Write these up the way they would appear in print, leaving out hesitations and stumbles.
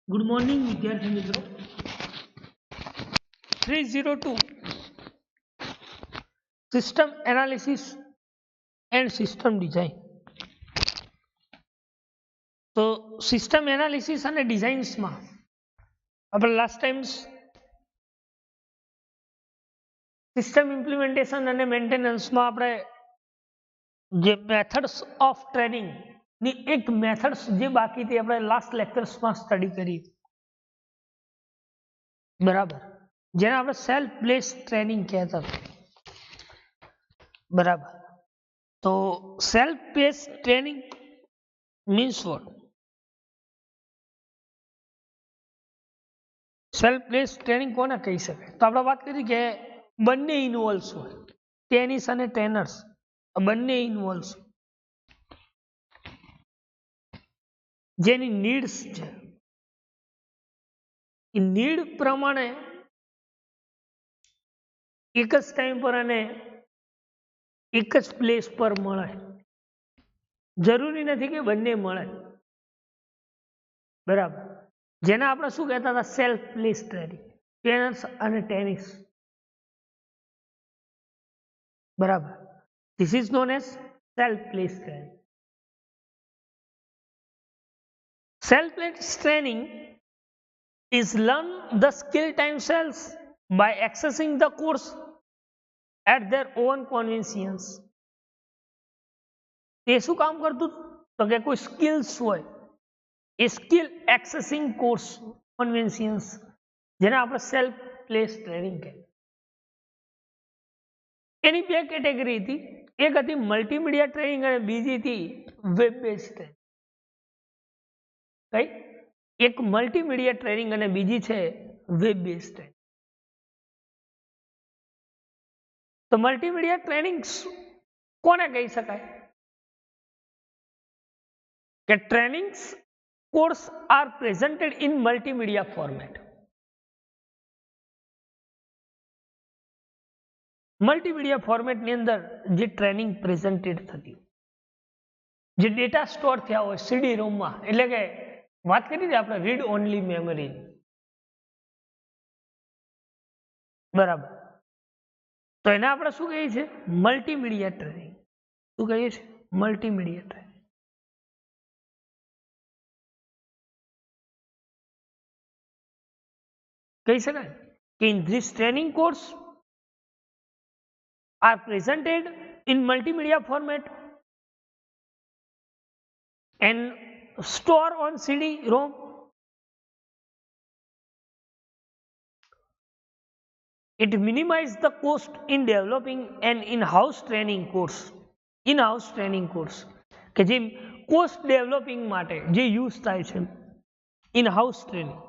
Good morning વિદ્યાર્થી મિત્રો 302 system analysis and system design. તો સિસ્ટમ એનાલિસિસ અને ડિઝાઇન્સમાં આપણે લાસ્ટ ટાઈમ સિસ્ટમ ઇમ્પ્લિમેન્ટેશન અને મેન્ટેનન્સમાં આપણે જે મેથડ્સ ઓફ ટ્રેનિંગ ની એક મેથડ્સ જે બાકી હતી આપણે લાસ્ટ લેક્ચર્સમાં સ્ટડી કરી, બરાબર, જેને આપણે સેલ્ફ પ્લેસ ટ્રેનિંગ કહેતા હતા. બરાબર. તો self place training means what? Self place training કોને કહી શકાય? તો આપણે વાત કરી કે બંને ઇન્વોલ્વ્સ હોય, ટેનિસ અને ટ્રેનર્સ બંને ઇન્વોલ્વ્સ, જેની નીડ્સ છે એ નીડ પ્રમાણે એક જ ટાઈમ પર અને એક જ પ્લેસ પર મળે. જરૂરી નથી કે બંને મળે, બરાબર. જેને આપણે શું કહેતા હતા? સેલ્ફ પ્લેસ ટ્રેનિંગ, ટેનર્સ અને ટેનિસ, બરાબર. This is known as self place training. Self place training is learn the skill themselves by accessing the course at their own convenience. તે શું કામ કરતું? તો કે કોઈ સ્કિલ્સ હોય એ સ્કિલ એક્સેસિંગ કોર્સ કન્વેન્શન્સ, જેને આપણે સેલ્ફ પ્લેસ ટ્રેનિંગ કહીએ. એની બે કેટેગરી હતી, એક હતી મલ્ટીમીડિયા ટ્રેનિંગ અને બીજી હતી વેબ બેઝ ટ્રેનિંગ. કઈ? એક મલ્ટીમીડિયા ટ્રેનિંગ અને બીજી છે વેબ બેઝ ટ્રેનિંગ. તો મલ્ટીમીડિયા ટ્રેનિંગ કોને કહી શકાય? કે trainings course are presented in multimedia format. Multimedia ફોર્મેટની અંદર જે ટ્રેનિંગ પ્રેઝન્ટેડ થતી, જે ડેટા સ્ટોર થયા હોય સીડી રોમમાં, એટલે કે વાત કરી હતી આપણે રીડ ઓનલી મેમરી, બરાબર. તો એને આપણે શું કહીએ છીએ? Multimedia training. શું કહીએ છીએ? Multimedia training. કહી શકાય કે in this training course are presented in multimedia format and store on CD-ROM. It minimizes the cost in developing an in-house training course. In-house training course કે જે કોસ્ટ ડેવલપિંગ માટે જે યુઝ થાય છે, in-house training,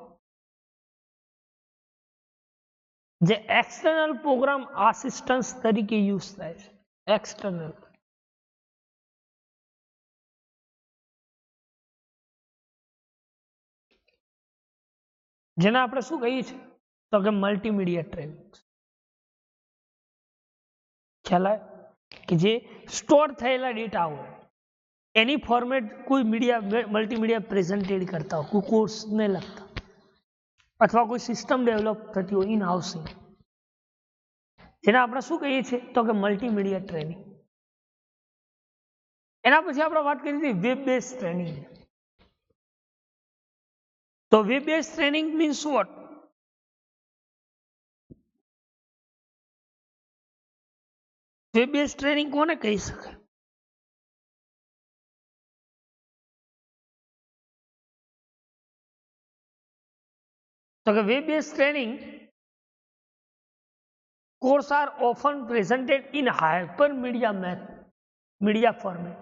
જે external programme assistance તરીકે use થાય છે, એક્સટર્નલ. જેને આપણે શું કહીએ છીએ? તો કે મલ્ટીમીડિયા ટ્રેનિંગ. ખ્યાલ આવે? કે જે સ્ટોર થયેલા ડેટા હોય એની ફોર્મેટ કોઈ મીડિયા મલ્ટીમીડિયા પ્રેઝન્ટેડ કરતા હોય, કોઈ કોર્સને લગતા અથવા કોઈ સિસ્ટમ ડેવલપ થતી હોય ઇન હાઉસિંગ, જેને આપણે શું કહીએ છીએ? તો કે મલ્ટીમીડિયા ટ્રેનિંગ. એના પછી આપણે વાત કરી હતી વેબ બેઝ ટ્રેનિંગ. તો web base training means what? Web base training કોને કહી શકાય? તો કે web base training course are often presented in hypermedia media format.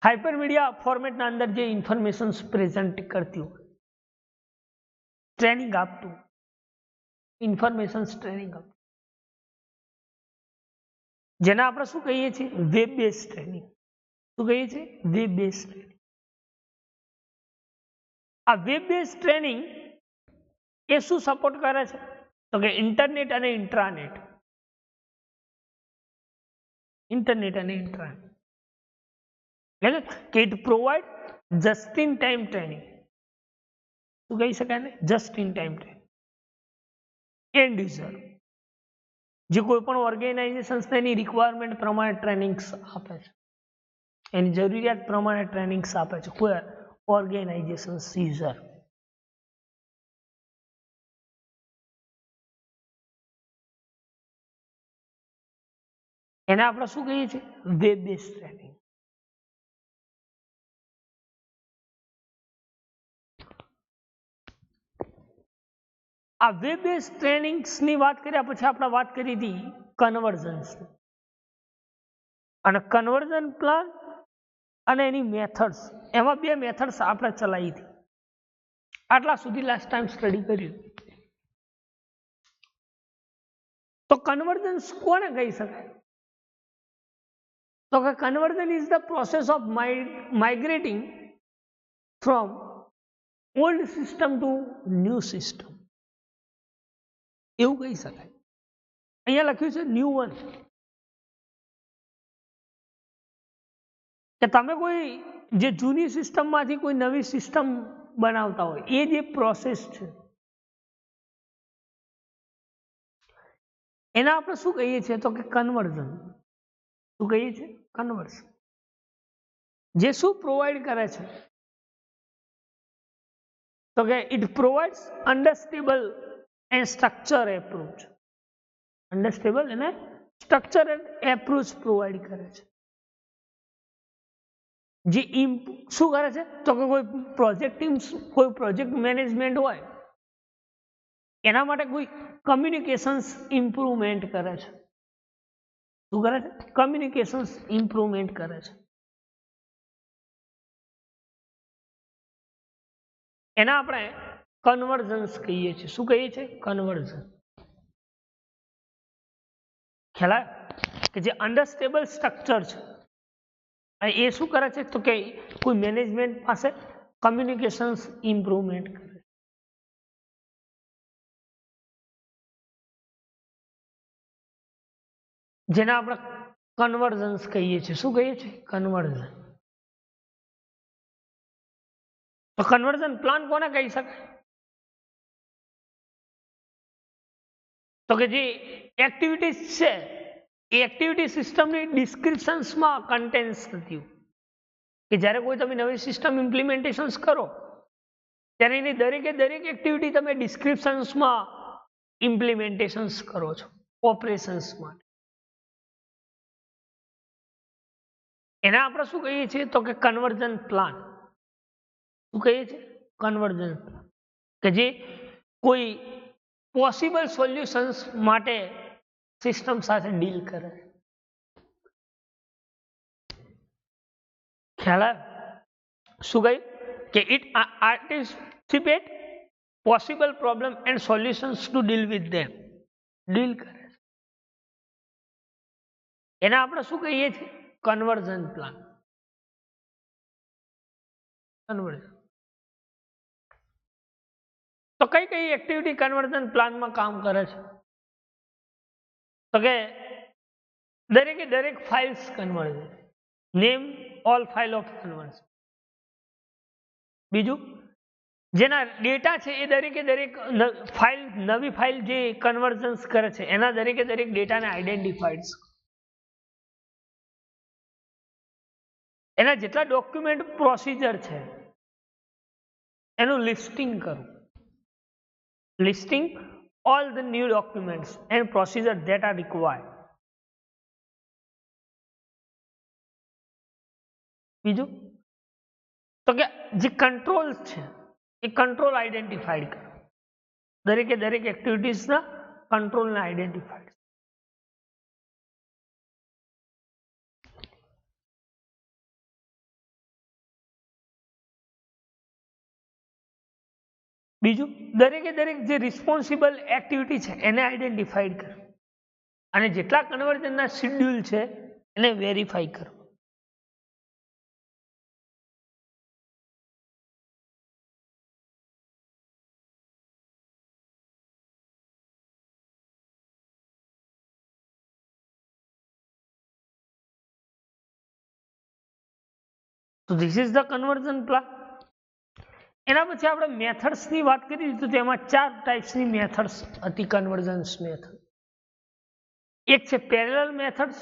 Hypermedia ફોર્મેટના અંદર જે ઇન્ફોર્મેશન પ્રેઝન્ટ કરતી હોય, ટ્રેનિંગ આપતું, ઇન્ફોર્મેશન ટ્રેનિંગ આપતું, જેને આપણે શું કહીએ છીએ? Web base training. શું કહીએ છીએ? Web base training. આ વેબ બેઝ ટ્રેનિંગ એ શું સપોર્ટ કરે છે? તો કે ઇન્ટરનેટ અને ઇન્ટ્રાનેટ. ઇન્ટરનેટ અને ઇન્ટ્રાનેટ એટલે કે it provide just in time training, શું કહી શકાય ને, just in time training. And user, જે કોઈ પણ ઓર્ગેનાઇઝેશન એની રિક્વાયરમેન્ટ પ્રમાણે ટ્રેનિંગ્સ આપે છે, એની જરૂરિયાત પ્રમાણે ટ્રેનિંગ્સ આપે છે કોઈ ઓર્ગેનાઇઝેશન યુઝર. એને આપણે શું કહીએ છીએ? Web base training. આ વેબ બેઝ ટ્રેનિંગ્સની વાત કર્યા પછી આપણે વાત કરી હતી કન્વર્ઝન્સ, અને કન્વર્ઝન પ્લાન અને એની મેથડ્સ, એમાં બે મેથડ્સ આપણે ચલાવી હતી. આટલા સુધી લાસ્ટ ટાઈમ સ્ટડી કર્યું. તો કન્વર્ઝન્સ કોને કહી શકાય? તો કે conversion is the process of migrating from old system to new system, એવું કહી શકાય. અહીંયા લખ્યું છે ન્યૂ વન, કે તમે કોઈ જે જૂની સિસ્ટમમાંથી કોઈ નવી સિસ્ટમ બનાવતા હોય, એ જે પ્રોસેસ છે એને આપણે શું કહીએ છીએ? તો કે કન્વર્ઝન. શું કહીએ છીએ? કન્વર્ઝન. જે શું પ્રોવાઈડ કરે છે? તો કે it provides understandable and structure approach. Understandable અને સ્ટ્રક્ચર એપ્રોચ પ્રોવાઈડ કરે છે. જે શું કરે છે? તો કે કોઈ પ્રોજેક્ટ ટીમ, કોઈ પ્રોજેક્ટ મેનેજમેન્ટ હોય, એના માટે કોઈ કમ્યુનિકેશન્સ ઇમ્પ્રુવમેન્ટ કરે છે. શું કરે છે? કમ્યુનિકેશન્સ ઇમ્પ્રુવમેન્ટ કરે છે. એના આપણે કન્વર્ઝન્સ કહીએ છીએ. શું કહીએ છીએ? કન્વર્ઝન. ખ્યાલ કે જે અન્ડરસ્ટેબલ સ્ટ્રક્ચર છે એ શું કરે છે? તો કે કોઈ મેનેજમેન્ટ પાસે કમ્યુનિકેશન્સ ઇમ્પ્રુવમેન્ટ કરે. જેને આપણે કન્વર્ઝન્સ કહીએ છીએ. શું કહીએ છીએ? કન્વર્ઝન. તો કન્વર્ઝન પ્લાન કોને કહી શકાય? તો કે જે એક્ટિવિટીઝ છે એ એક્ટિવિટી સિસ્ટમની ડિસ્ક્રિપ્શન્સમાં કન્ટેન્સ થતી હોય, કે જ્યારે કોઈ તમે નવી સિસ્ટમ ઇમ્પ્લિમેન્ટેશન્સ કરો ત્યારે એની દરેકે દરેક એક્ટિવિટી તમે ડિસ્ક્રિપ્શન્સમાં ઇમ્પ્લિમેન્ટેશન્સ કરો છો ઓપરેશન્સ માટે. એને આપણે શું કહીએ છીએ? તો કે કન્વર્ઝન પ્લાન. શું કહીએ છીએ? Conversion plan. કે જે કોઈ પોસિબલ સોલ્યુશન્સ માટે સિસ્ટમ સાથે ડીલ કરે. ખ્યાલ આવે? શું કહ્યું? કે it anticipate possible problem and solutions to deal with them. Deal કરે. એને આપણે શું કહીએ છીએ? Conversion plan. કન્વર્ઝન. તો કઈ કઈ એક્ટિવિટી કન્વર્ઝન પ્લાનમાં કામ કરે છે? તો કે દરેકે દરેક files conversion. Name all file of conversion. બીજું, જેના ડેટા છે એ દરેકે દરેક ફાઇલ, નવી ફાઇલ જે કન્વર્ઝન્સ કરે છે એના દરેકે દરેક ડેટાને આઈડેન્ટિફાઈડ, એના જેટલા ડોક્યુમેન્ટ પ્રોસિજર છે એનું લિસ્ટિંગ કરવું. Listing all the new documents and procedures that are required. બીજું, તો કે જે કંટ્રોલ છે એ કંટ્રોલ આઈડેન્ટિફાઈડ કરે. દરેકે દરેક એક્ટિવિટીઝના કંટ્રોલને આઈડેન્ટિફાઈડ. બીજું, દરેકે દરેક જે રિસ્પોન્સિબલ એક્ટિવિટી છે એને આઈડેન્ટિફાઈડ કરે, અને જેટલા કન્વર્ઝનના શેડ્યુલ છે એને વેરીફાઈ કરો. તો this is the conversion plan. એના પછી આપણે મેથડ્સની વાત કરી તો તેમાં 4 ટાઈપ્સની મેથડ્સ હતી કન્વર્જન્સ મેથડ. એક છે parallel methods,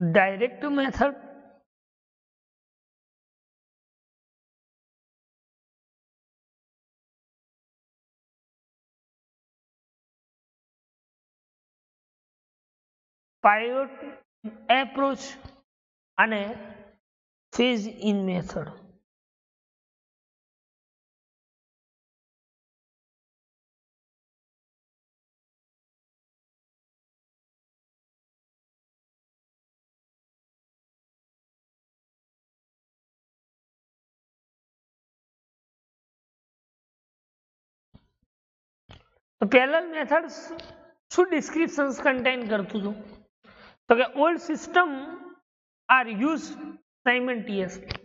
direct method, pilot approach અને ફેઝ ઇન મેથડ. તો પેરેલલ મેથડ્સ શું ડિસ્ક્રિપ્શન્સ કન્ટેન કરતું હતું? તો કે old system are use simultaneously.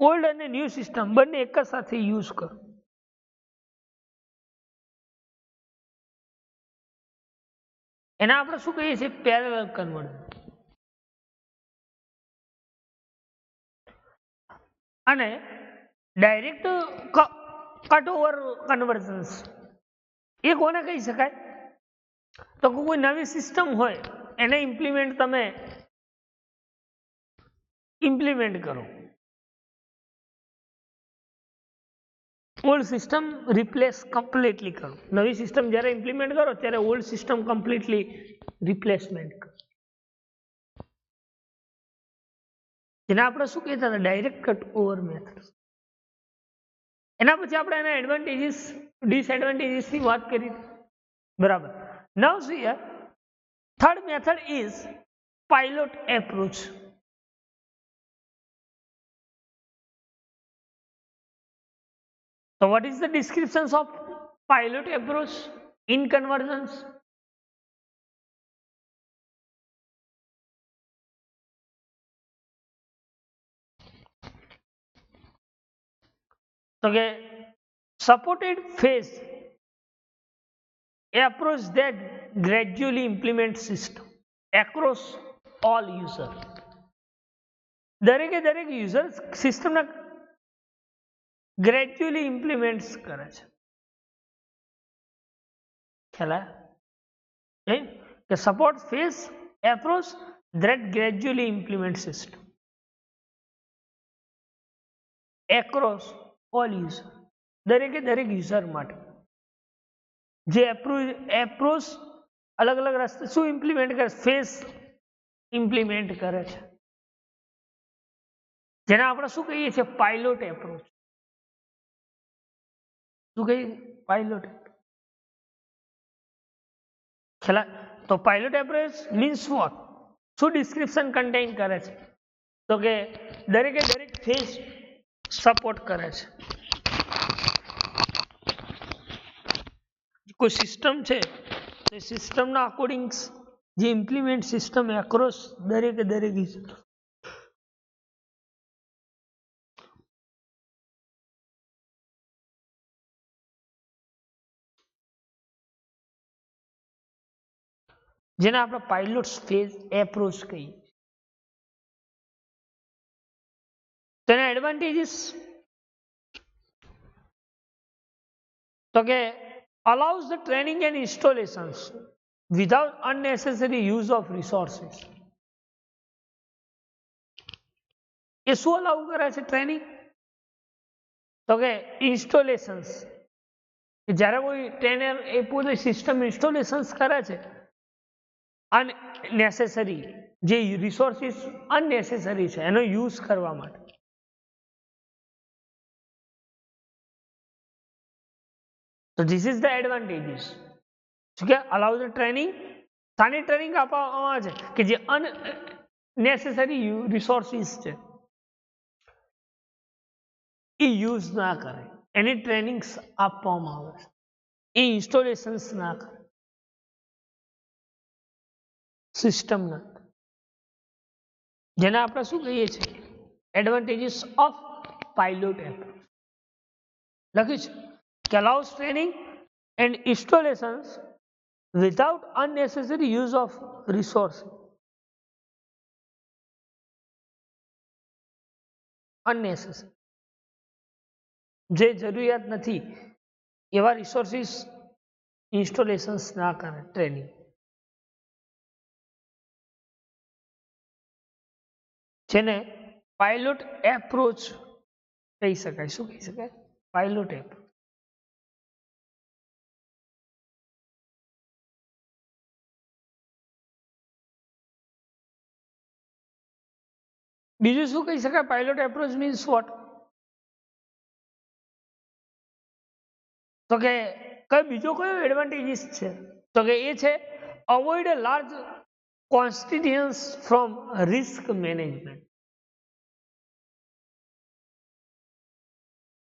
Old અને ન્યૂ સિસ્ટમ બંને એક જ સાથે યુઝ કરો. એના આપણે શું કહીએ છીએ? Parallel conversion. અને ડાયરેક્ટ કટ ઓવર કન્વર્જન્સ એ કોને કહી શકાય? તો કોઈ નવી સિસ્ટમ હોય એને તમે ઇમ્પ્લિમેન્ટ કરો. ઓલ્ડ સિસ્ટમ રિપ્લેસ કમ્પ્લીટલી કરો. નવી સિસ્ટમ જ્યારે ઇમ્પ્લિમેન્ટ કરો ત્યારે ઓલ્ડ સિસ્ટમ કમ્પ્લીટલી રિપ્લેસમેન્ટ કરો. જેને આપણે શું કહેતા હતા? Direct cut over method. એના પછી આપણે એના એડવાન્ટેજીસ ડિસએડવાન્ટેજીસની વાત કરી. બરાબર. Now see here third method is pilot approach. So what is the descriptions of pilot approach in convergence? So supported phase approach that gradually implements system across all users. દરેકે user સિસ્ટમના gradually ઇમ્પ્લિમેન્ટ્સ કરે છે. ખ્યાલ કે support phase approach that gradually implement system across all user. દરેક user માટે જે approach અલગ અલગ રસ્તે શું ઇમ્પ્લિમેન્ટ કરે? ફેઝ ઇમ્પ્લિમેન્ટ કરે છે, જેને આપણે શું કહીએ છીએ? Pilot approach. શું કહીએ? પાયલોટ. તો પાયલોટ એપ્રોચ મીન્સ વોટ? શું ડિસ્ક્રિપ્શન કન્ટેન કરે છે? તો કે દરેક ફેઝ સપોર્ટ કરે છે. કોઈ સિસ્ટમ છે તો સિસ્ટમના અકોર્ડિંગ જે ઇમ્પ્લિમેન્ટ સિસ્ટમ એક્રોસ દરેક જેને આપણે પાયલોટ ફેઝ એપ્રોચ કહીએ. તેના એડવાન્ટેજીસ તો કે allows the training and installations without unnecessary use of resources. એ શું અલાઉ કરે છે? ટ્રેનિંગ. તો કે ઇન્સ્ટોલેશન્સ. જ્યારે કોઈ ટ્રેનર એ પોતે સિસ્ટમ ઇન્સ્ટોલેશન્સ કરે છે અનનેસેસરી જે રિસોર્સિસ અનનેસેસરી છે એનો યુઝ કરવા માટે. So this is the advantages. કે allow the training. Sani training આપવામાં આવે છે કે જે અનનેસેસરી રિસોર્સિસ છે એ યુઝ ના કરે, એની ટ્રેનિંગ્સ આપવામાં આવે છે. એ ઇન્સ્ટોલેશન્સ ના કરે સિસ્ટમના, જેને આપણે શું કહીએ છીએ? Advantages of pilot approach. લખ્યું છે કે allows training and installations without unnecessary use of resources. Unnecessary. જે જરૂરિયાત નથી એવા રિસોર્સિસ ઇન્સ્ટોલેશન્સ ના કરે ટ્રેનિંગ. જેને પાયલોટ એપ્રોચ કહી શકાય. શું કહી શકાય? Pilot approach. બીજું શું કહી શકાય? Pilot approach means what? તો કે કઈ બીજો કયો એડવાન્ટેજીસ છે? તો કે એ છે avoid a large constituents from risk management.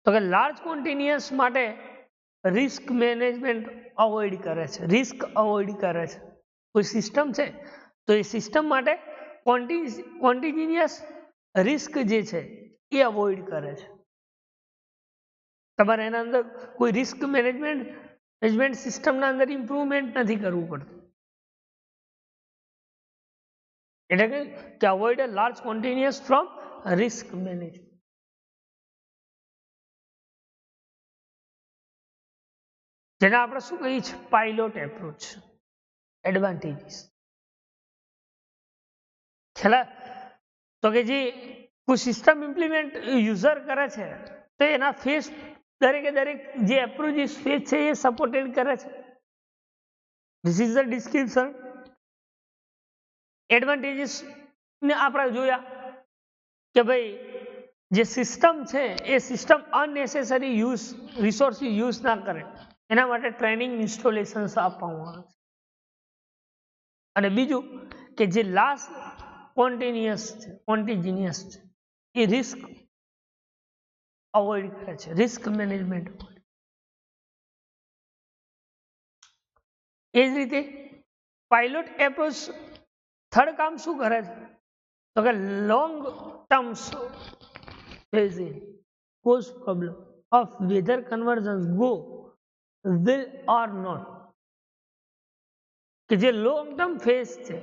તો કે લાર્જ કોન્ટિન્યુઅસ માટે રિસ્ક મેનેજમેન્ટ અવોઇડ કરે છે. રિસ્ક અવોઇડ કરે છે. કોઈ સિસ્ટમ છે તો એ સિસ્ટમ માટે કોન્ટિન્યુઅસ રિસ્ક જે છે એ અવોઇડ કરે છે. તમારે એના અંદર કોઈ રિસ્ક મેનેજમેન્ટ સિસ્ટમના અંદર ઇમ્પ્રુવમેન્ટ નથી કરવું પડતું. એટલે કે avoid a large continuous from risk management. જેને આપણે શું કહીએ છીએ? Pilot approach. એડવાન્ટેજીસ ખ્યાલ. તો કે જે કોઈ સિસ્ટમ ઇમ્પ્લિમેન્ટ યુઝર કરે છે તો એના ફેસ દરેકે દરેક જે એપ્રોચીસ ફેસ છે એ સપોર્ટેડ કરે છે. This is the description. Advantages ને આપણે જોયા કે ભાઈ જે સિસ્ટમ છે એ સિસ્ટમ અનનેસેસરી રિસોર્સ યુઝ ના કરે એના માટે ટ્રેનિંગ ઇન્સ્ટોલેશન્સ આપવામાં આવે છે. અને બીજું કે જે લાસ્ટ કોન્ટિન્યુઅસ છે એ રિસ્ક અવોઇડ કરે છે. Risk management. એ જ રીતે પાયલોટ એપ્રોચ થર્ડ કામ શું કરે છે? તો કે long terms cause problem of weather convergence go will or not. કે જે લોંગ ટર્મ ફેઝ છે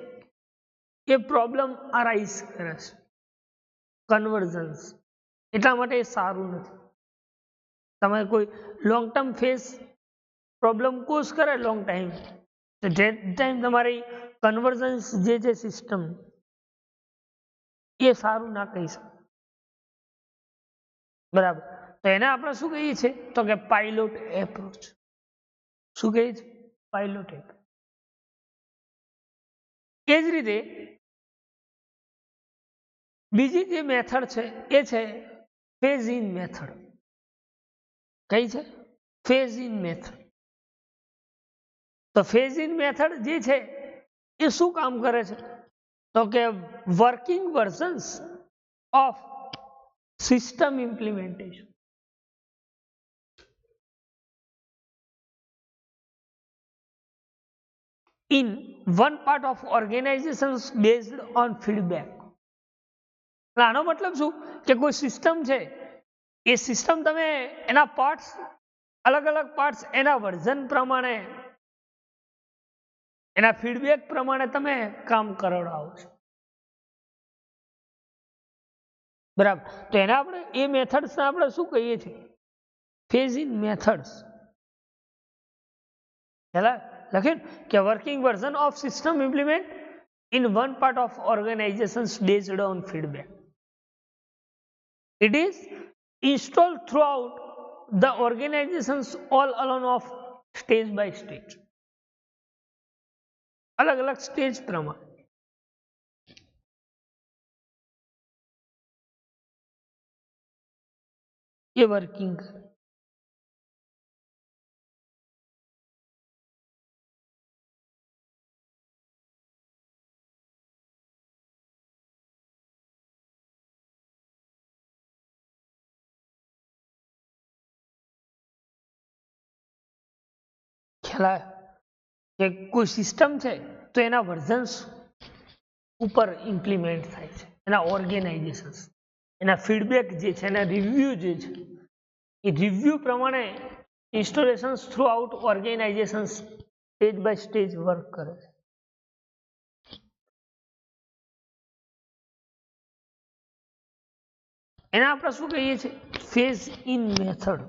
એ પ્રોબ્લેમ અરાઇઝ કરે છે. કન્વર્જન્સ એટલા માટે એ સારું નથી. તમે કોઈ long term phase problem cause કરે લોંગ ટાઈમ તો ડેટ ટાઈમ તમારી કન્વર્જન્સ જે છે સિસ્ટમ એ સારું ના કહી શકે. બરાબર. તો એને આપણે શું કહીએ છીએ? તો કે પાયલોટ એપ્રોચ. શું કહીએ છીએ? Pilot approach. એ જ રીતે બીજી જે મેથડ છે એ છે ફેઝ ઇન મેથડ. કઈ છે? Phase in method. તો ફેઝ ઇન મેથડ જે છે એ શું કામ કરે છે? તો કે working versions of system implementation. in one part of organizations based on feedback. આનો મતલબ શું કે કોઈ સિસ્ટમ છે એ સિસ્ટમ તમે એના પાર્ટ્સ અલગ અલગ પાર્ટ્સ એના વર્ઝન પ્રમાણે એના ફીડબેક પ્રમાણે તમે કામ કરાવડાવો છો. બરાબર. તો એને આપણે એ મેથડ્સ આપણે શું કહીએ છીએ? Phase in methods. લખે કે working version of system implement in one part of organizations based on feedback. It is installed throughout the organizations all along of stage by stage. अलग अलग स्टेज प्रमाणे ये वर्किंग करे. કે કોઈ સિસ્ટમ છે તો એના વર્ઝન્સ ઉપર ઇમ્પ્લિમેન્ટ થાય છે. એના ઓર્ગેનાઇઝેશન્સ એના ફીડબેક જે છે એના રિવ્યુ જે છે એ રિવ્યુ પ્રમાણે installations through organisations stage by stage work કરે છે. એને આપણે શું કહીએ છીએ? Phase in method.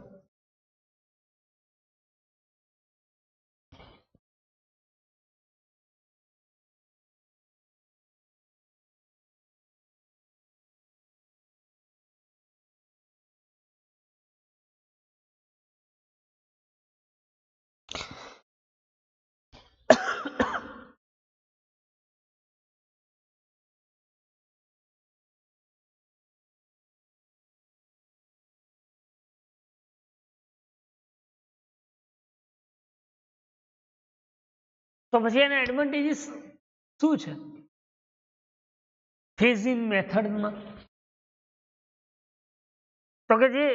તો પછી એના એડવાન્ટેજીસ શું છે ફેઝ ઇન મેથડમાં? તો કે જે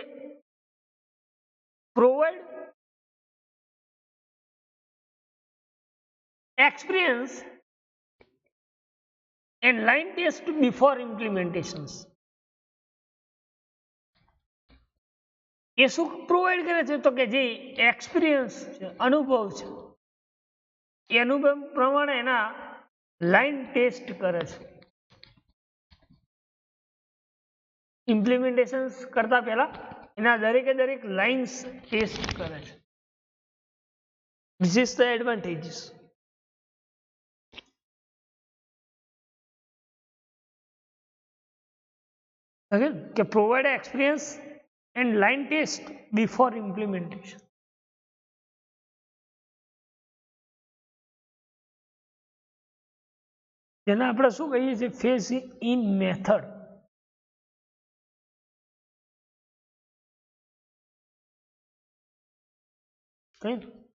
provide experience and line test before implementations. એ શું પ્રોવાઈડ કરે છે? તો કે જે એક્સપિરિયન્સ છે, અનુભવ છે, એ અનુભવ પ્રમાણે એના લાઈન ટેસ્ટ કરે છે. ઇમ્પ્લિમેન્ટેશન કરતા પહેલા એના દરેકે દરેક લાઇન્સ ટેસ્ટ કરે છે. This is the advantages. Again, કે provide experience and line test before implementation. જેને આપણે શું કહીએ છીએ? Phase in method.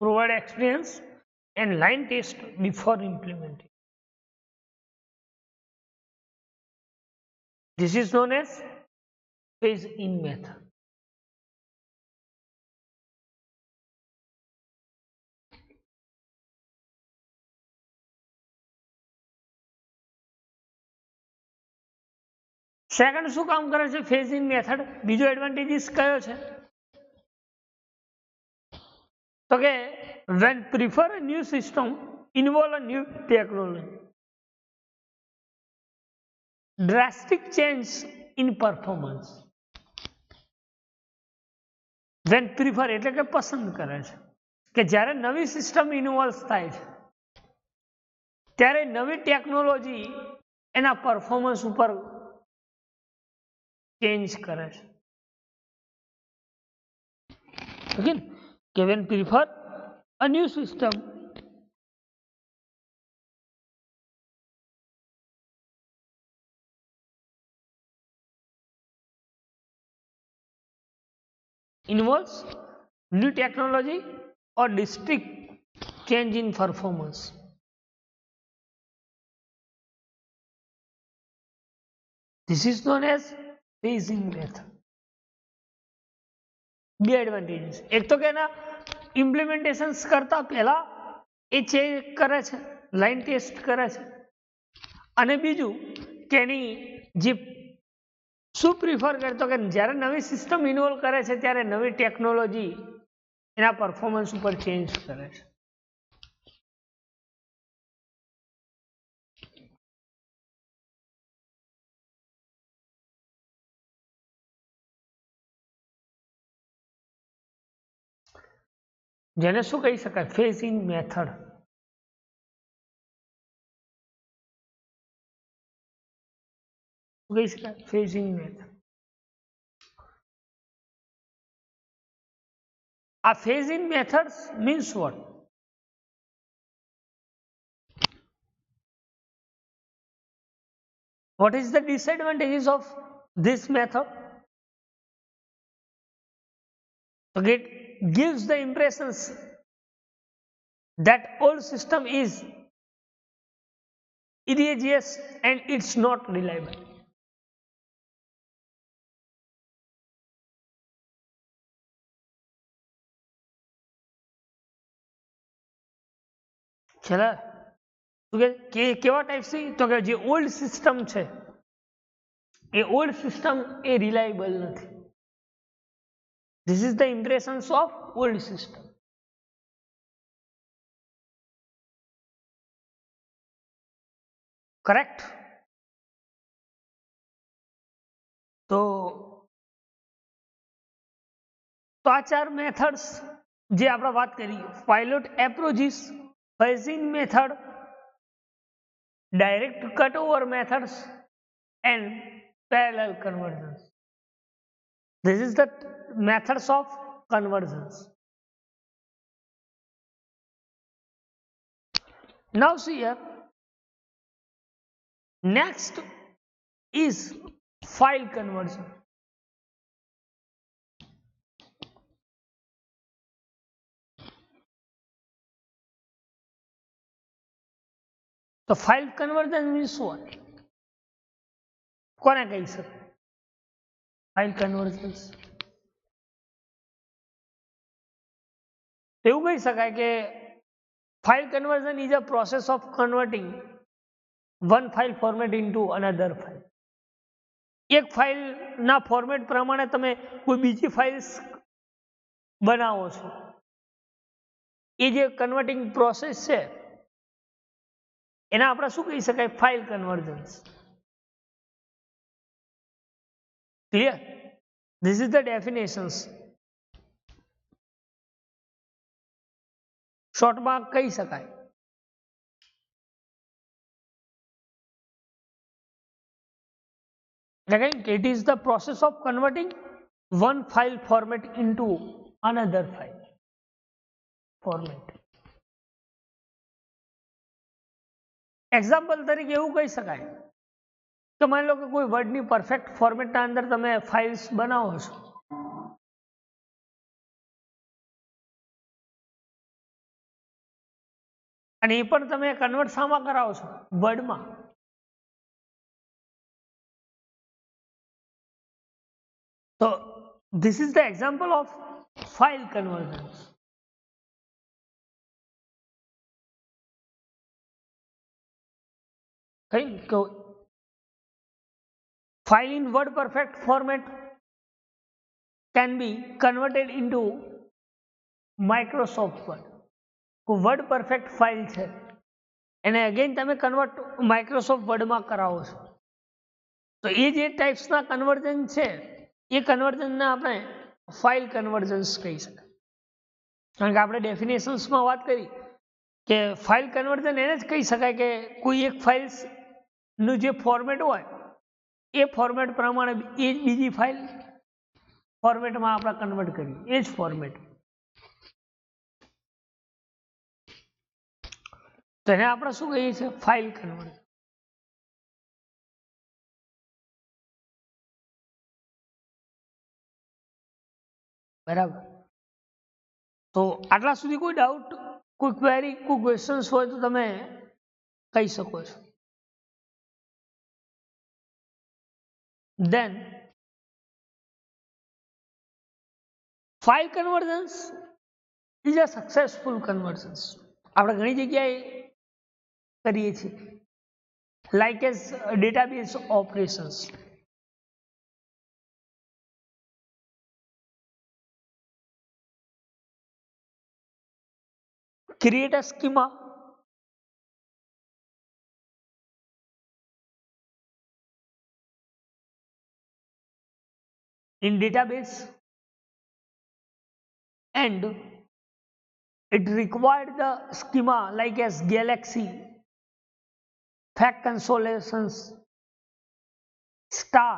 Provide experience and line test before implementing. This is known as phase in method. Second શું કામ કરે છે ફેઝ ઇન મેથડ? બીજો એડવાન્ટેજીસ કયો છે? તો કે when prefer a new system involve a new technology, drastic change in performance. when prefer એટલે કે પસંદ કરે છે કે જ્યારે નવી સિસ્ટમ ઇન્વોલ્વ થાય છે ત્યારે નવી ટેકનોલોજી એના પરફોર્મન્સ ઉપર ચેન્જ કરે છે. ઓકે, કે when prefer a new system involves new technology or drastic change in performance. This is known as phasing method. બે એડવાન્ટેજીસ, એક તો કે એના ઇમ્પ્લિમેન્ટેશન્સ કરતા પહેલા એ ચેક કરે છે, લાઈન ટેસ્ટ કરે છે, અને બીજું કે એની જે શું પ્રિફર કરે તો કે જ્યારે નવી સિસ્ટમ ઇન્વોલ્વ કરે છે ત્યારે નવી ટેકનોલોજી એના પરફોર્મન્સ ઉપર ચેન્જ કરે છે. જેને શું કહી શકાય? Phase in method. શું કહી શકાય? Phase in method. આ phase in methods means what? What is the disadvantages of this method? So it gives the impressions that old system is irreligious and it's not reliable. ચલા કેવા type છે? તો કે જે old system છે એ old system એ reliable નથી. This is the impressions of old system. Correct? તો આ ચાર મેથડ્સ જે આપણે વાત કરી, pilot approaches, phasing method, direct cutover methods and parallel conversions. This is the methods of conversions. Now see here, next is file conversion. So file conversion means what? કોને કહી શકે ફાઇલ કન્વર્જન્સ? એવું કહી શકાય કે file conversion is a process of converting one file format into another file. એક ફાઇલના format પ્રમાણે તમે કોઈ બીજી ફાઇલ્સ બનાવો છો, એ જે કન્વર્ટિંગ પ્રોસેસ છે એના આપણે શું કહી શકાય? File convergence. Clear? This is the definitions. Short માં કહી શકાય. Again, it is the process of converting one file format into another file format. Example તરીકે એવું કહી શકાય કે માની લો કે કોઈ વર્ડની પરફેક્ટ ફોર્મેટના અંદર તમે ફાઇલ્સ બનાવો છો, અને એ પણ તમે કન્વર્ટ શામાં કરાવો છો? વર્ડમાં. તો this is the example of file conversion. File in Word perfect format can be converted into Microsoft Word. Word perfect file છે એને અગેન તમે કન્વર્ટ માઇક્રોસોફ્ટ વર્ડમાં કરાવો છો, તો એ જે ટાઈપ્સના કન્વર્ઝન છે એ કન્વર્ઝનને આપણે ફાઇલ કન્વર્ઝન્સ કહી શકાય. કારણ કે આપણે ડેફિનેશન્સમાં વાત કરી કે ફાઇલ કન્વર્ઝન એને જ કહી શકાય કે કોઈ એક ફાઇલ્સનું જે ફોર્મેટ હોય એ ફોર્મેટ પ્રમાણે એ જ બીજી ફાઇલ ફોર્મેટમાં આપણે કન્વર્ટ કરીએ, એ જ ફોર્મેટ. તો એને આપણે શું કહીએ છીએ? File conversion. બરાબર. તો આટલા સુધી કોઈ ડાઉટ, કોઈ ક્વેરી, કોઈ ક્વેશ્ચન્સ હોય તો તમે કહી શકો છો. Then file conversions is a successful conversions. આપણે ઘણી જગ્યાએ કરીએ છીએ, like as database operations. Create a schema, in database, and it required the schema like as Galaxy, Fact Consolations, Star.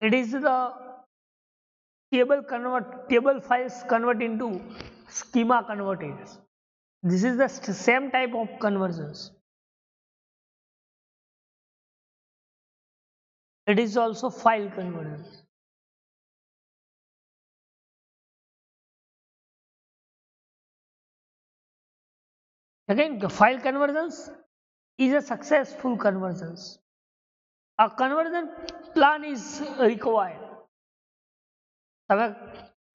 It is the table files convert into schema converted. This is the same type of conversions. It is also file conversions. Again, the file conversions is a successful conversions. A conversion plan is required. તમે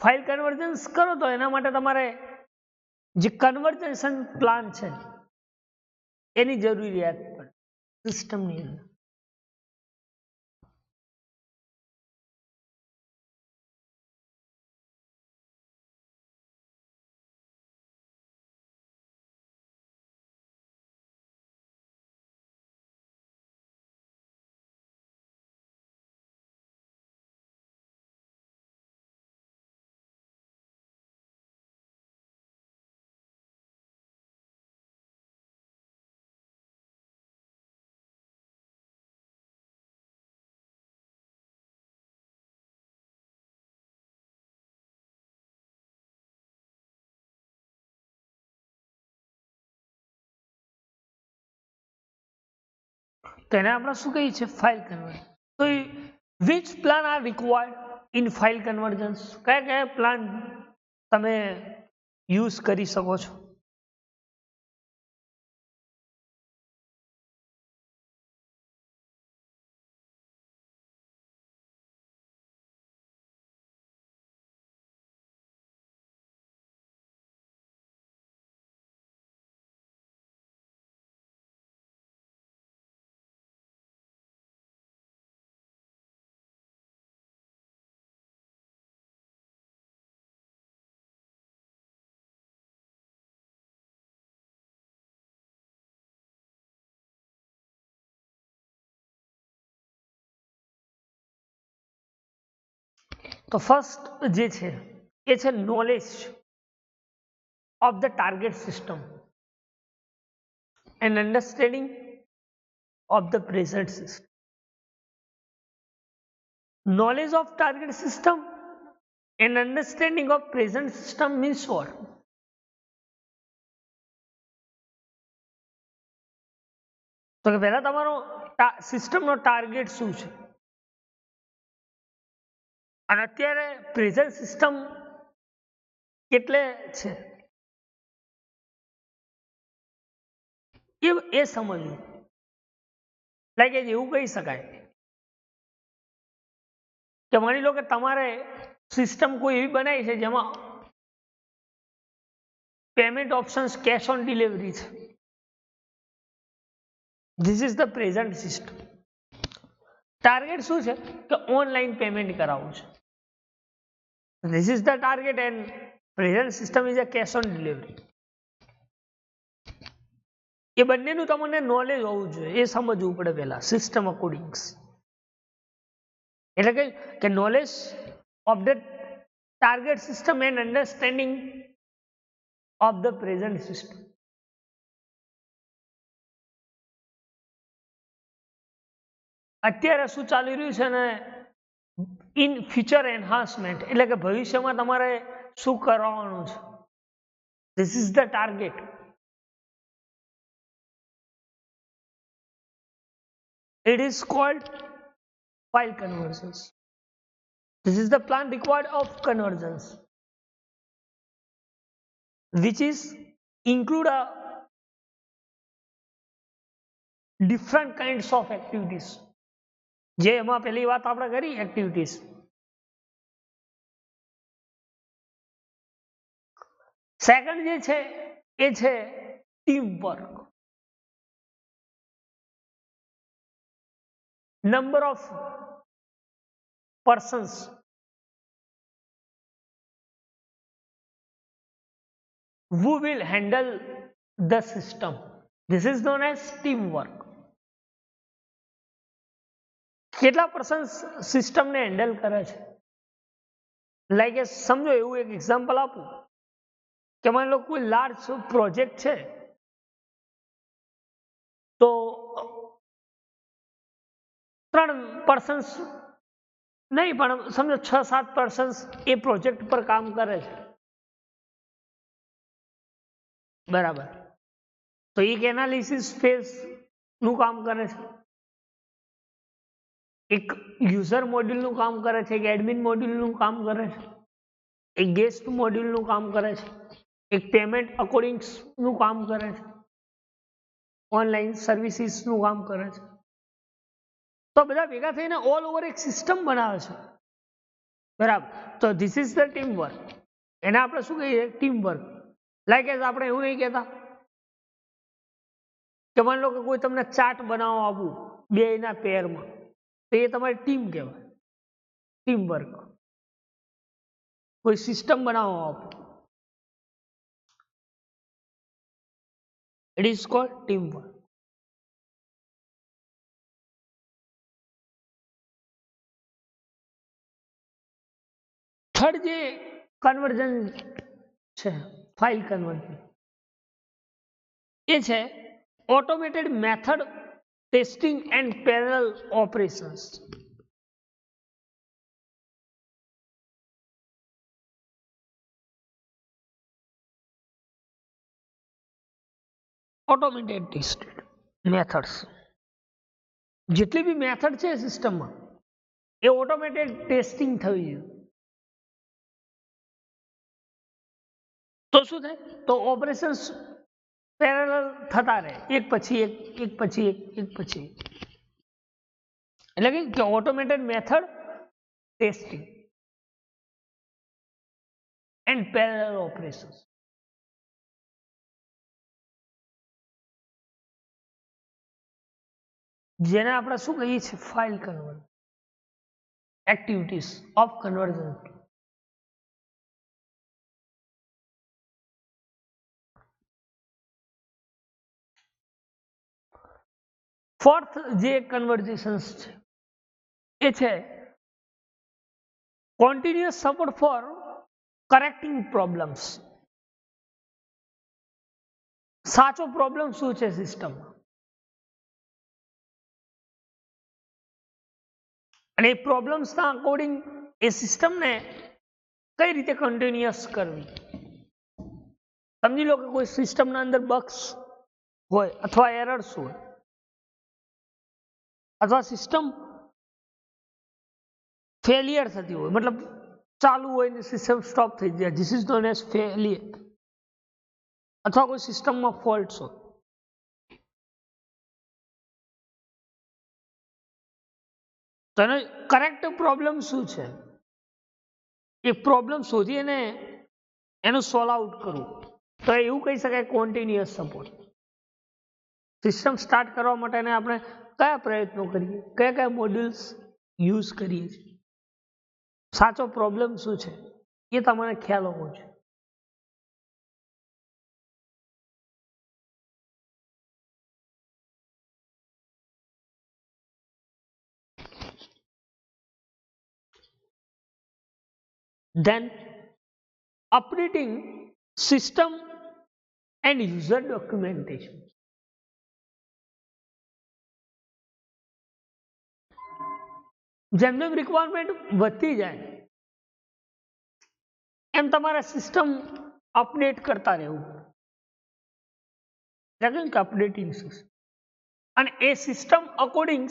file convergence કરો તો એના માટે તમારે જે convergence plan છે એની જરૂરિયાત પડે સિસ્ટમની અંદર. તેને આપણે શું કહીએ છીએ? File convergence. તો which plan are required in file convergence? કયા કયા પ્લાન તમે યુઝ કરી શકો છો? તો ફર્સ્ટ જે છે એ છે knowledge of the target system and understanding of the present system. Knowledge of target system and understanding of present system means what? તો કે પહેલા તમારો સિસ્ટમનો ટાર્ગેટ શું છે અને અત્યારે પ્રેઝન્ટ સિસ્ટમ કેટલે છે એ સમજવું. લાઈક એવું કહી શકાય કે માની લો કે તમારે સિસ્ટમ કોઈ એવી બનાવી છે જેમાં payment options cash on delivery છે. This is the present system. Target શું છે કે ઓનલાઈન પેમેન્ટ કરાવવું છે. This is the target and present system is a cash on delivery. એ બંનેનું તમને નોલેજ હોવું જોઈએ, એ સમજવું પડે પહેલા સિસ્ટમ અકોર્ડિંગ્સ. એટલે કે knowledge of the target system and understanding of the present system. અત્યારે શું ચાલી રહ્યું છે ને ઇન ફ્યુચર એન્હાન્સમેન્ટ, એટલે કે ભવિષ્યમાં તમારે શું કરવાનું છે. This is the target. It is called file conversions. This is the plan required of conversions, which is include a different kinds of activities. જે એમાં પહેલી વાત આપણે કરી એક્ટિવિટીઝ. સેકન્ડ જે છે એ છે team work. number of persons who will handle the system. This is known as teamwork. કેટલા પર્સન્સ સિસ્ટમને હેન્ડલ કરે છે? લાઈક સમજો એવું એક એક્ઝામ્પલ આપું કે માની લો કોઈ લાર્જ પ્રોજેક્ટ છે તો 3 પર્સન્સ નહીં પણ સમજો 6-7 પર્સન્સ એ પ્રોજેક્ટ પર કામ કરે છે, બરાબર. તો એક એનાલિસિસ ફેઝ નું કામ કરે છે, એક યુઝર મોડ્યુલનું કામ કરે છે, એક એડમિન મોડ્યુલનું કામ કરે છે, એક ગેસ્ટ મોડ્યુલનું કામ કરે છે, એક પેમેન્ટ અકોર્ડિંગ્સનું કામ કરે છે, ઓનલાઈન સર્વિસીસનું કામ કરે છે. તો બધા ભેગા થઈને ઓલ ઓવર એક સિસ્ટમ બનાવે છે, બરાબર. તો this is the team work. એને આપણે શું કહીએ? Team work. લાઈક એઝ આપણે એવું નહીં કહેતા કે માની લો કે કોઈ તમને ચાર્ટ બનાવવા આપવું બેયના પેરમાં, તો એ તમારી ટીમ કહેવાય, ટીમ વર્ક. કોઈ સિસ્ટમ બનાવવા આપવું, it is called team work. Third જે કન્વર્જન છે, ફાઇલ કન્વર્જન, એ છે automated method testing and parallel operations. automated tested methods. જેટલી બી મેથડ છે સિસ્ટમમાં એ ઓટોમેટેડ ટેસ્ટિંગ થવી જોઈએ. તો શું થાય? તો ઓપરેશન્સ પેરેલલ થતા રહે, એક પછી એક, એક પછી એક, એક પછી એક. એટલે કે automated method testing and parallel operations. જેને આપણે શું કહીએ છીએ? File conversion activities of conversion. Fourth જે કન્વર્ઝેશન્સ છે એ છે કોન્ટિન્યુઅસ સપોર્ટ ફોર કરેક્ટિંગ પ્રોબ્લેમ્સ. સાચો પ્રોબ્લેમ શું છે સિસ્ટમમાં, અને એ પ્રોબ્લેમ્સના અકોર્ડિંગ એ સિસ્ટમને કઈ રીતે કન્ટિન્યુઅસ કરવી. સમજી લો કે કોઈ સિસ્ટમના અંદર બગ્સ હોય અથવા એરર્સ હોય અથવા સિસ્ટમ ફેલિયર થતી હોય, મતલબ ચાલુ હોય ને સિસ્ટમ સ્ટોપ થઈ જાય, this is known as failure. અથવા કોઈ સિસ્ટમમાં ફોલ્ટ્સ હોય. તો એનો કરેક્ટ પ્રોબ્લેમ શું છે, એ પ્રોબ્લેમ શોધી અને એનું સોલ્વ આઉટ કરવું. તો એવું કહી શકાય કોન્ટિન્યુઅસ સપોર્ટ. સિસ્ટમ સ્ટાર્ટ કરવા માટે આપણે કયા પ્રયત્નો કરીએ, કયા કયા મોડ્યુલ્સ યુઝ કરીએ છીએ, સાચો પ્રોબ્લેમ શું છે એ તમને ખ્યાલ હોવો જોઈએ. Then updating system and user documentation. જેમ જેમ રિક્વાયરમેન્ટ વધતી જાય એમ તમારે સિસ્ટમ અપડેટ કરતા રહેવું. અપડેટિંગ સિસ્ટમ, અને એ સિસ્ટમ અકોર્ડિંગ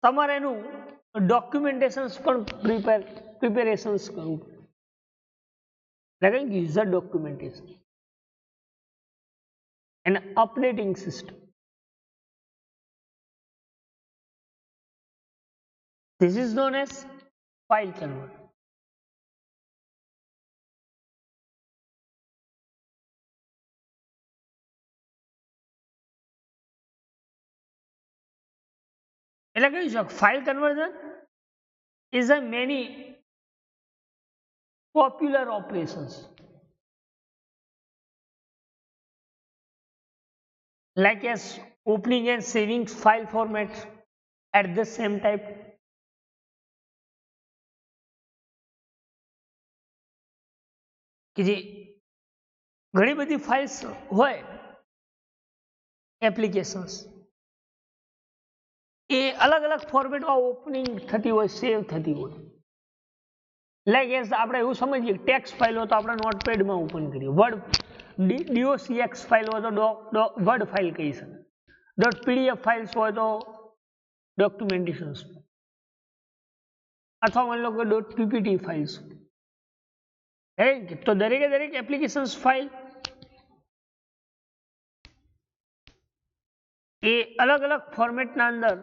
તમારે એનું ડોક્યુમેન્ટેશન પણ પ્રિપેરેશન્સ કરવું. User documentation and updating system. This is known as file converter. એટલે કહી શકો file conversion is a many popular operations like as opening and saving file formats at the same time. કે જે ઘણી બધી files હોય applications, એ અલગ અલગ ફોર્મેટમાં ઓપનિંગ થતી હોય, સેવ થતી હોય. લાઈક એઝ આપણે એવું સમજીએ ટેક્સ્ટ ફાઇલ હોય તો આપણે નોટપેડમાં ઓપન કરીએ, DOCX ફાઇલ હોય તો વર્ડ ફાઇલ કહી શકાય, .pdf ફાઇલ્સ હોય તો ડોક્યુમેન્ટેશન્સ, અથવા માની લો કે .ppt ફાઇલ્સ. તો દરેકે દરેક એપ્લિકેશન્સ ફાઇલ એ અલગ અલગ ફોર્મેટના અંદર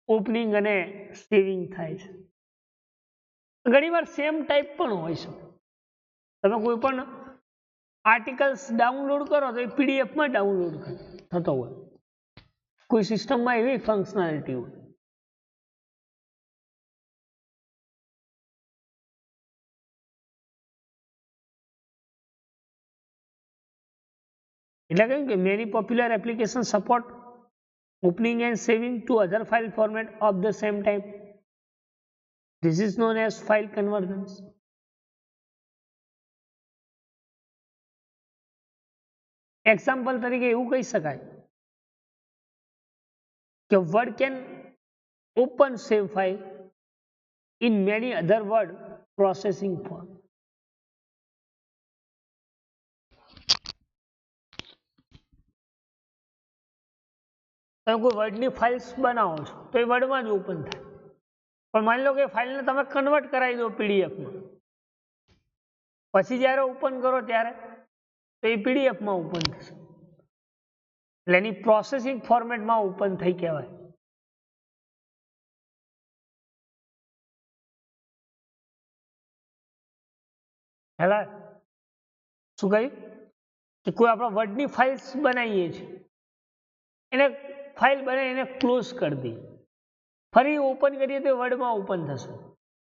ઓપનિંગ અને સેવિંગ થાય છે. ઘણીવાર સેમ ટાઈપ પણ હોય છે. તમે કોઈ પણ આર્ટિકલ્સ ડાઉનલોડ કરો તો એ પીડીએફમાં ડાઉનલોડ થતો હોય, કોઈ સિસ્ટમમાં એવી ફંક્શનાલિટી હોય. એટલે કહ્યું કે many popular application support opening and saving to other file format of the same type. This is known as file conversions. Example તરીકે એવું કહી શકાય કે word can open save file in many other word processing form. તમે કોઈ વર્ડની files બનાવો છો તો એ વર્ડમાં જ ઓપન થાય, પણ માની લો કે ફાઇલને તમે કન્વર્ટ કરાવી દો પીડીએફમાં, પછી જ્યારે ઓપન કરો ત્યારે તો એ પીડીએફમાં ઓપન થશે, એટલે એની પ્રોસેસિંગ ફોર્મેટમાં ઓપન થઈ કહેવાય. હેલા શું કહ્યું કે કોઈ આપણા વર્ડની ફાઇલ્સ બનાવીએ છીએ, એને ફાઇલ બનાવી એને ક્લોઝ કરી દઈએ, ફરી ઓપન કરીએ તો વર્ડમાં ઓપન થશે,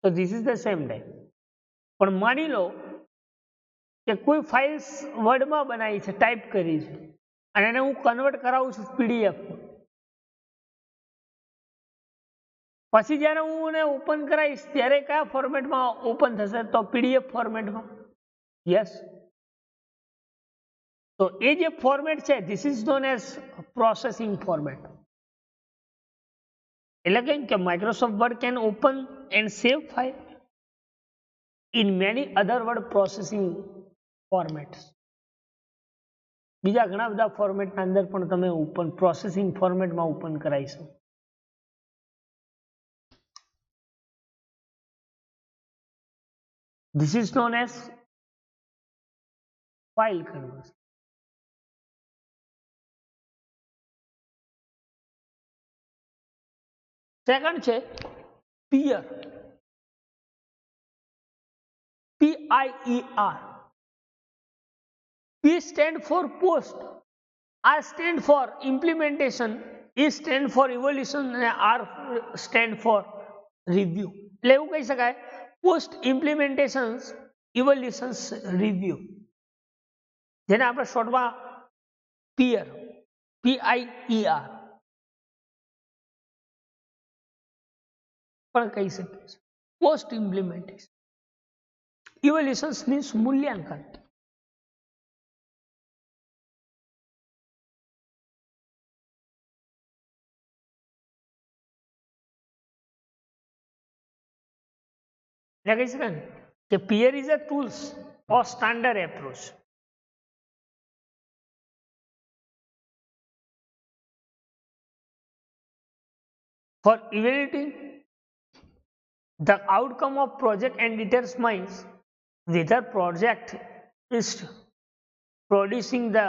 તો this is the same type. પણ માની લો કે કોઈ ફાઇલ્સ વર્ડમાં બનાવી છે, ટાઈપ કરી છે, અને એને હું કન્વર્ટ કરાવું છું પીડીએફમાં, પછી જ્યારે હું એને ઓપન કરાવીશ ત્યારે કયા ફોર્મેટમાં ઓપન થશે? તો પીડીએફ ફોર્મેટમાં. યસ. તો એ જે ફોર્મેટ છે this is known as processing format. એટલે કે Microsoft word can open end save file in many other word processing formats. બીજા ઘણા બધા ફોર્મેટના અંદર પણ તમે ઓપન પ્રોસેસિંગ ફોર્મેટમાં ઓપન કરાવી શકો. This is known as file conversion. Second છે peer. PIER. P stand for post, I stand for implementation, E stand for evolution અને R stand for review. એટલે એવું કહી શકાય પોસ્ટ ઇમ્પ્લિમેન્ટેશન્સ ઇવોલ્યુશન્સ રિવ્યુ, જેને આપણે શોર્ટમાં પીયર PIER પણ કહી શકીએ છીએ. પોસ્ટ ઇમ્પ્લિમેન્ટેશન ઇવોલ્યુશન્સ મીન્સ મૂલ્યાંકન. એટલે કહી શકાય ને કે peer is a tools or standard approach for evaluating the outcome of project and determines whether project is producing the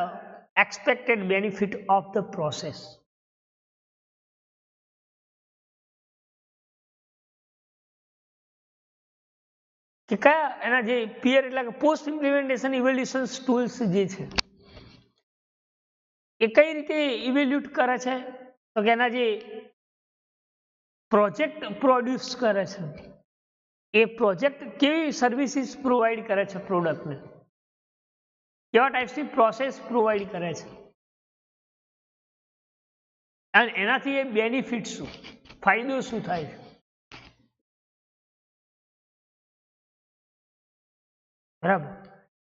expected benefit of the process. કે કયા એના જે પીયર એટલે કે પોસ્ટ ઇમ્પ્લિમેન્ટેશન ઇવેલ્યુશન ટૂલ્સ જે છે એ કઈ રીતે ઇવેલ્યુટ કરે છે? તો કે એના જે પ્રોજેક્ટ પ્રોડ્યુસ કરે છે એ પ્રોજેક્ટ કેવી સર્વિસીસ પ્રોવાઈડ કરે છે, પ્રોડક્ટને કેવા ટાઈપ્સની પ્રોસેસ પ્રોવાઈડ કરે છે, અને એનાથી એ બેનિફિટ શું, ફાયદો શું થાય છે. બરાબર.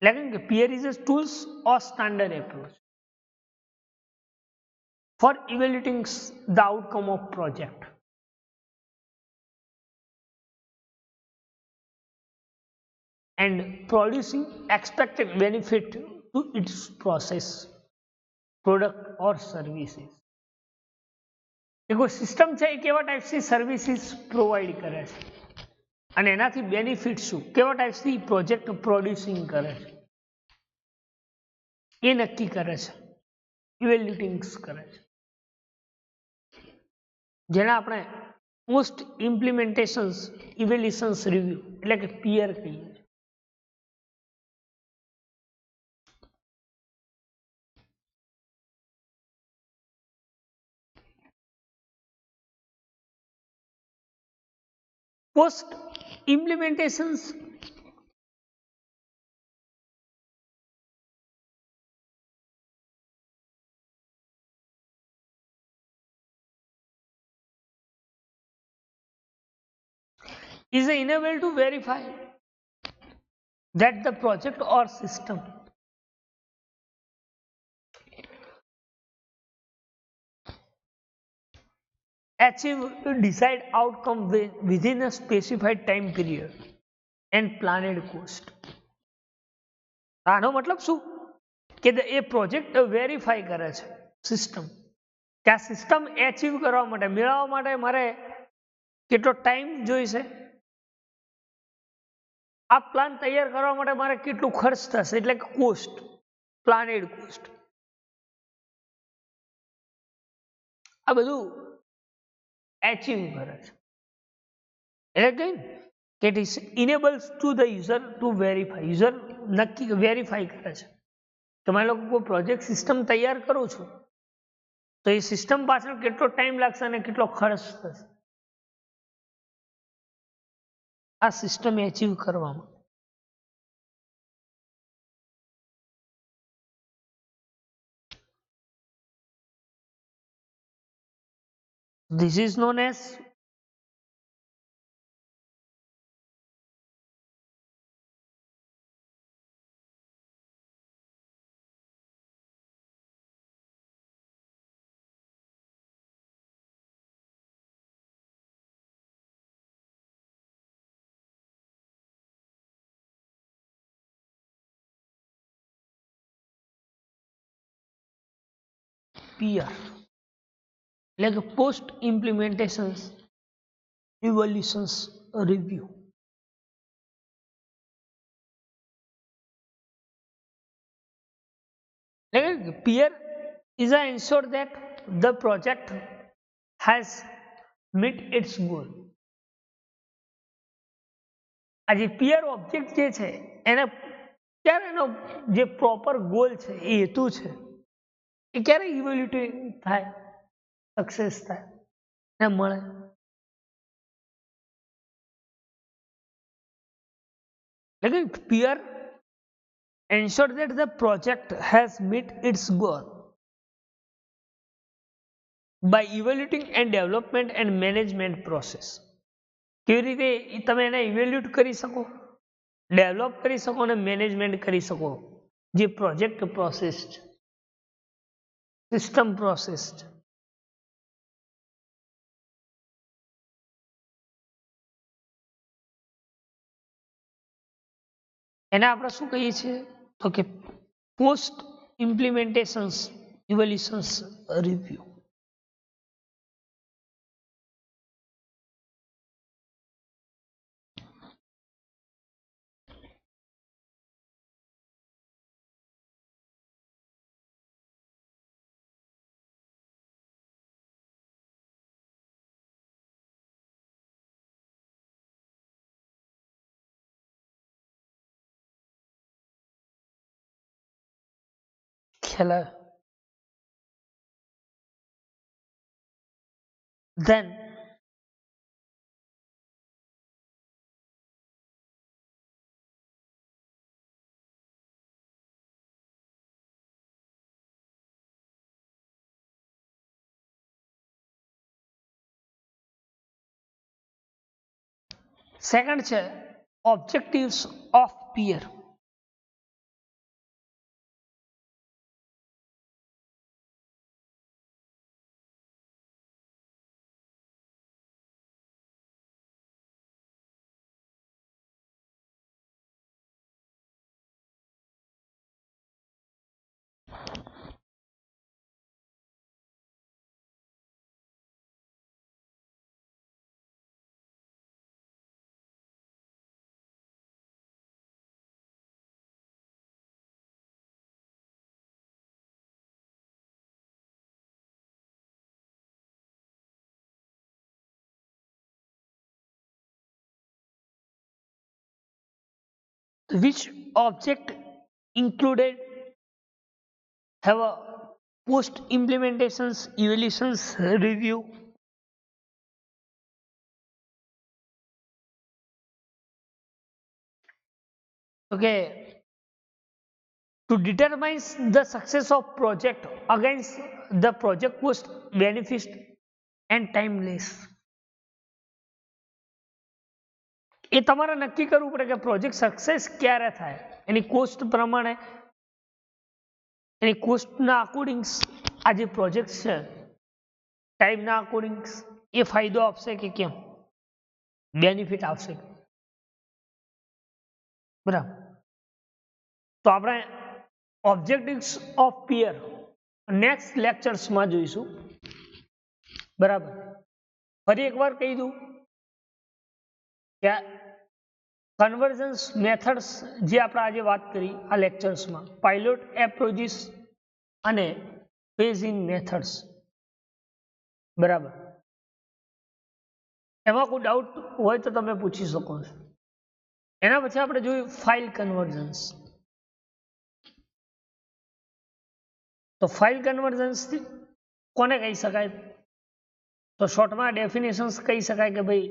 એટલે કે peer is a tools or standard approach for evaluating the outcome of project and producing expected benefit to its process, product or services. એ કોઈ સિસ્ટમ છે એ કેવા ટાઈપ્સની સર્વિસીસ પ્રોવાઈડ કરે છે અને એનાથી બેનિફિટ શું, કેવા ટાઈપ્સની પ્રોજેક્ટ પ્રોડ્યુસિંગ કરે છે એ નક્કી કરે છે, ઇવેલ્યુટિંગ્સ કરે છે, જેને આપણે પોસ્ટ ઇમ્પ્લિમેન્ટેશન્સ ઇવેલ્યુશન્સ રિવ્યુ એટલે કે પીયર કહીએ છીએ. Post implementations is enabled to verify that the project or system achieve desired outcome within a specified time period and planned cost. આનો મતલબ શું કે એ પ્રોજેક્ટ વેરીફાઈ કરે છે સિસ્ટમ કે આ સિસ્ટમ એચીવ કરવા માટે મેળવવા માટે મારે કેટલો ટાઈમ જોઈશે, આ પ્લાન તૈયાર કરવા માટે મારે કેટલું ખર્ચ થશે, એટલે કે કોસ્ટ, પ્લાનેડ કોસ્ટ. આ બધું એચીવ કરે છે. એટલે કઈ કે it is enables to the user to verify. User નક્કી વેરીફાઈ કરે છે કે મારે લોકો કોઈ પ્રોજેક્ટ સિસ્ટમ તૈયાર કરું છું તો એ સિસ્ટમ પાછળ કેટલો ટાઈમ લાગશે અને કેટલો ખર્ચ થશે આ સિસ્ટમ એચીવ કરવામાં. This is known as peer, એટલે કે post implementation evolutions review. Peer is a ensure that the project has meet its goal. આ જે peer object જે છે એને ક્યારે એનો જે પ્રોપર ગોલ છે એ હેતુ છે એ ક્યારે ઇવેલ્યુએટ થાય, સક્સેસ થાય ને મળે. એટલે કે peer ensure that the project has met its goal by evaluating and development and management process. કેવી રીતે તમે એને ઇવેલ્યુએટ કરી શકો, ડેવલપ કરી શકો અને મેનેજમેન્ટ કરી શકો જે પ્રોજેક્ટ પ્રોસેસ છે, સિસ્ટમ પ્રોસેસ છે. એને આપણે શું કહીએ છીએ તો કે પોસ્ટ ઇમ્પ્લિમેન્ટેશન્સ ઇવોલ્યુશન્સ રિવ્યુ. Then સેકન્ડ છે objectives of peer. Which object included have a post implementations evaluations review. Okay, to determine the success of project against the project cost, benefit and timeless. એ તમારે નક્કી કરવું પડે કે પ્રોજેક્ટ સક્સેસ ક્યારે થાય, એની cost પ્રમાણે, એની કોસ્ટના according આ જે પ્રોજેક્ટ છે ટાઈમના અકોર્ડિંગ એ ફાયદો આપશે કે કેમ, બેનિફિટ આપશે. બરાબર. તો આપણે ઓબ્જેક્ટિવ્સ ઓફ peer નેક્સ્ટ લેક્ચર્સમાં જોઈશું. બરાબર. ફરી એકવાર કહી દઉં કે કન્વર્જન્સ મેથડ્સ જે આપણે આજે વાત કરી આ લેક્ચર્સમાં, પાયલોટ એપ્રોચીસ અને ફેઝ ઇન મેથડ્સ, બરાબર. એમાં કોઈ ડાઉટ હોય તો તમે પૂછી શકો છો. એના પછી આપણે જોયું ફાઇલ કન્વર્જન્સ. તો ફાઇલ કન્વર્જન્સ કોને કહી શકાય? તો શોર્ટમાં ડેફિનેશન્સ કહી શકાય કે ભાઈ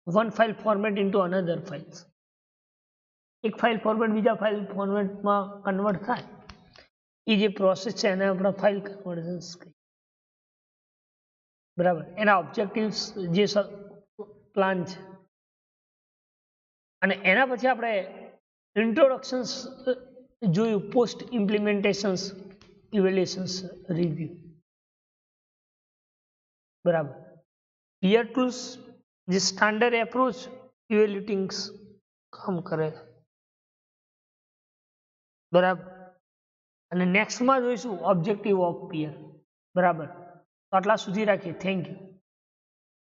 one file format into another files, એક ફાઇલ ફોર્મેટ બીજા ફાઇલ ફોર્મેટમાં કન્વર્ટ થાય એ જે પ્રોસેસ છે એને આપણે ફાઇલ કન્વર્જન્સ કહીએ, બરાબર. એના ઓબ્જેક્ટિવ્સ જે પ્લાન છે, અને એના પછી આપણે ઇન્ટ્રોડક્શન્સ જોયું, પોસ્ટ ઇમ્પ્લિમેન્ટેશન્સ ઇવેલ્યુએશન્સ રિવ્યુ, બરાબર. પિયર ટૂલ્સ જે સ્ટાન્ડર્ડ એપ્રોચ ઇવેલ્યુટિંગ્સ કામ કરે, બરાબર. અને નેક્સ્ટમાં જોઈશું ઓબ્જેક્ટિવ ઓફ પિયર, બરાબર. તો આટલા સુધી રાખીએ. Thank you.